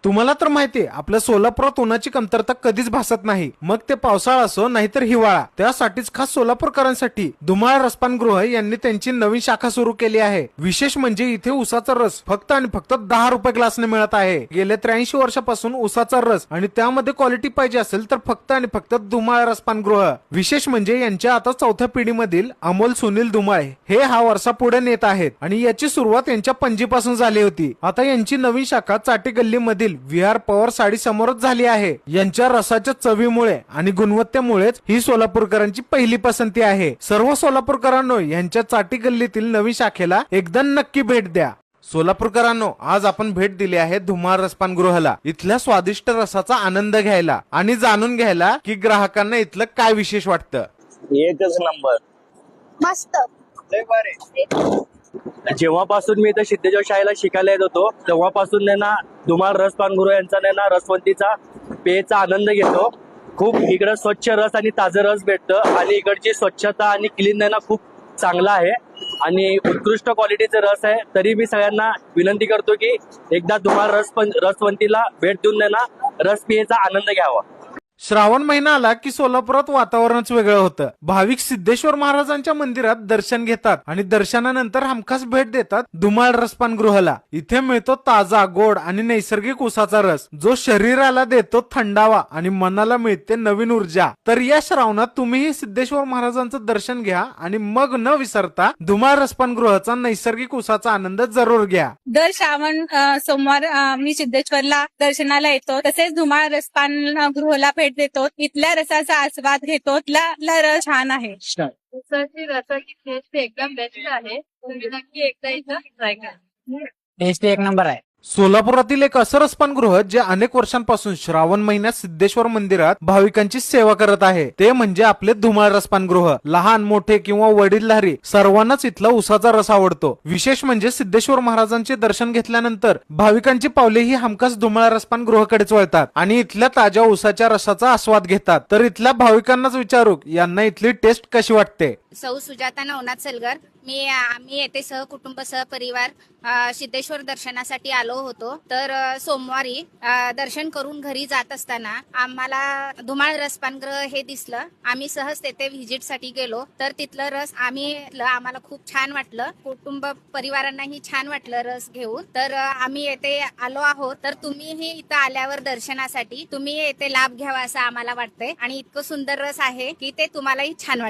तुम्हाला तर माहितीये आपल्या सोलापुरात उन्हाची कमतरता कधीच भासत नाही, मग ते पावसाळा असो नाहीतर हिवाळा. त्यासाठीच खास सोलापूरकरांसाठी धुमाळ रसपानगृह यांनी त्यांची नवीन शाखा सुरू केली आहे. विशेष म्हणजे इथे उसाचा रस फक्त आणि फक्त 10 रुपये ग्लासने मिळत आहे. गेल्या 83 वर्षापासून उसाचा रस आणि त्यामध्ये क्वालिटी पाहिजे असेल तर फक्त आणि फक्त धुमाळ रसपानगृह. विशेष म्हणजे यांच्या आता 4थ्या पिढीमधील अमोल सुनील धुमाळे हे हा वारसा पुढे नेत आहेत आणि याची सुरुवात यांच्या पणजीपासून झाली होती. आता यांची नवीन शाखा चाटी गल्लीमधील विहार पवार साडी समोरच झाली आहे. यांच्या रसाच्या चवीमुळे आणि गुणवत्तेमुळेच ही सोलापूरकरांची पहिली पसंती आहे. सर्व सोलापूरकरांनो यांच्या चाटी गल्लीतील नवीन शाखेला एकदा नक्की भेट द्या. सोलापूरकरांनो, आज आपण भेट दिली आहे धुमाळ रसपानगृहाला इथल्या स्वादिष्ट रसाचा आनंद घ्यायला आणि जाणून घ्यायला की ग्राहकांना इथलं काय विशेष वाटतं. एकच नंबर. मस्त. जेव्हापासून मी इथं सिद्धेश्वर शाळेला शिकायला येत होतो तेव्हापासून ना धुमाळ रसपानगृह यांचा ना रसवंतीचा पेयचा आनंद घेतो. खूप इकडं स्वच्छ रस आणि ताजं रस भेटतं आणि इकडची स्वच्छता आणि क्लीन ना खूप चांगला आहे आणि उत्कृष्ट क्वालिटीचा रस आहे. तरी मी सगळ्यांना विनंती करतो की एकदा धुमाळ रसवंतीला भेट देऊन ना रस पियेचा आनंद घ्यावा. श्रावण महिना आला की सोलापुरात वातावरणच वेगळं होतं. भाविक सिद्धेश्वर महाराजांच्या मंदिरात दर्शन घेतात आणि दर्शनानंतर हमखास भेट देतात धुमाळ रसपानगृहाला. इथे मिळतो ताजा, गोड आणि नैसर्गिक उसाचा रस जो शरीराला देतो थंडावा आणि मनाला मिळते नवीन ऊर्जा. तर या श्रावणात तुम्हीही सिद्धेश्वर महाराजांचं दर्शन घ्या आणि मग न विसरता धुमाळ रसपानगृहाचा नैसर्गिक उसाचा आनंद जरूर घ्या. दर श्रावण सोमवार मी सिद्धेश्वरला दर्शनाला येतो. तसेच धुमाळ रसपानगृहाला भेट देतो. इथल्या रसाचा आस्वाद घेतो. इथला रस छान आहे. उसाची रसाची टेस्ट एकदम बेस्ट आहे. तुम्ही नक्की एकदा इथं ट्राय करा. टेस्ट एक नंबर आहे. सोलापुरातील एक असं रसपानगृह जे अनेक वर्षांपासून श्रावण महिन्यात सिद्धेश्वर मंदिरात भाविकांची सेवा करत आहे ते म्हणजे आपले धुमाळ रसपानगृह. लहान मोठे किंवा वडीलधारी सर्वांनाच इथला उसाचा रस आवडतो. विशेष म्हणजे सिद्धेश्वर महाराजांचे दर्शन घेतल्यानंतर भाविकांची पावले ही हमखास धुमाळ रसपानगृहाकडेच वळतात आणि इथल्या ताज्या उसाच्या रसाचा आस्वाद घेतात. तर इथल्या भाविकांनाच विचारू यांना इथली टेस्ट कशी वाटते. सौ सुजाता नवनाथ सलगर. आम्ही येथे सहकुटुंब सहपरिवार सिद्धेश्वर दर्शनासाठी आलो होतो. तर सोमवारी दर्शन करून घरी जात असताना आम्हाला धुमाळ रसपानगृह हे दिसलं. आम्ही सहज तेथे व्हिजिट साठी गेलो. तर तिथलं रस आम्हाला खूप छान वाटलं. कुटुंब परिवारांनाही छान वाटलं रस घेऊन. तर आम्ही येथे आलो आहोत. तर तुम्हीही इथं आल्यावर दर्शनासाठी तुम्ही येथे लाभ घ्यावा असं आम्हाला वाटतंय आणि इतकं सुंदर रस आहे की ते तुम्हालाही छान वाटतं.